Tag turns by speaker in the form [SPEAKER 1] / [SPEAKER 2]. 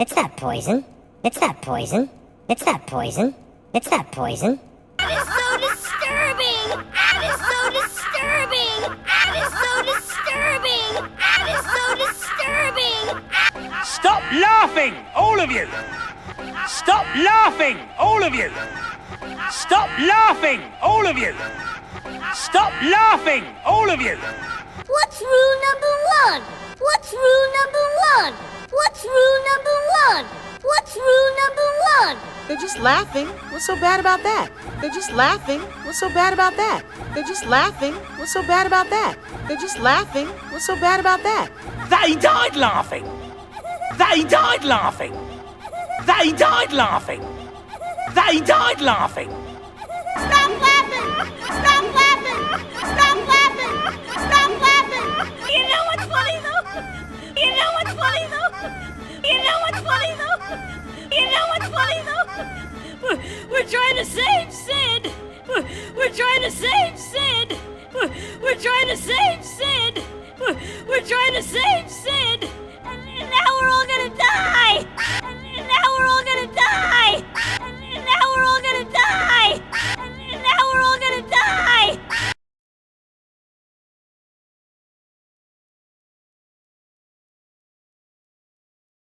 [SPEAKER 1] It's not poison. It's not poison. It's not poison. It's not poison.
[SPEAKER 2] That is so disturbing! That is so disturbing! That is so disturbing! That is so disturbing!
[SPEAKER 3] Stop laughing, all of you! Stop laughing, all of you! Stop laughing, all of you! Stop laughing, all of you!
[SPEAKER 2] What's rule number one? What's rule number one? What's rule number one? What's rule number one?
[SPEAKER 4] They're just laughing. What's so bad about that? They're just laughing. What's so bad about that? They're just laughing. What's so bad about that? They're just laughing. What's so bad about that?
[SPEAKER 3] They died laughing! They died laughing! They died laughing! They died laughing!
[SPEAKER 2] Stop laughing! Stop laughing! Stop laughing! Stop laughing! You know what's funny though? You know what's funny though? You know what's funny though? You know what's funny though? We're trying to save Sid! We're trying to save Sid! We're trying to save Sid! We're trying to save Sid!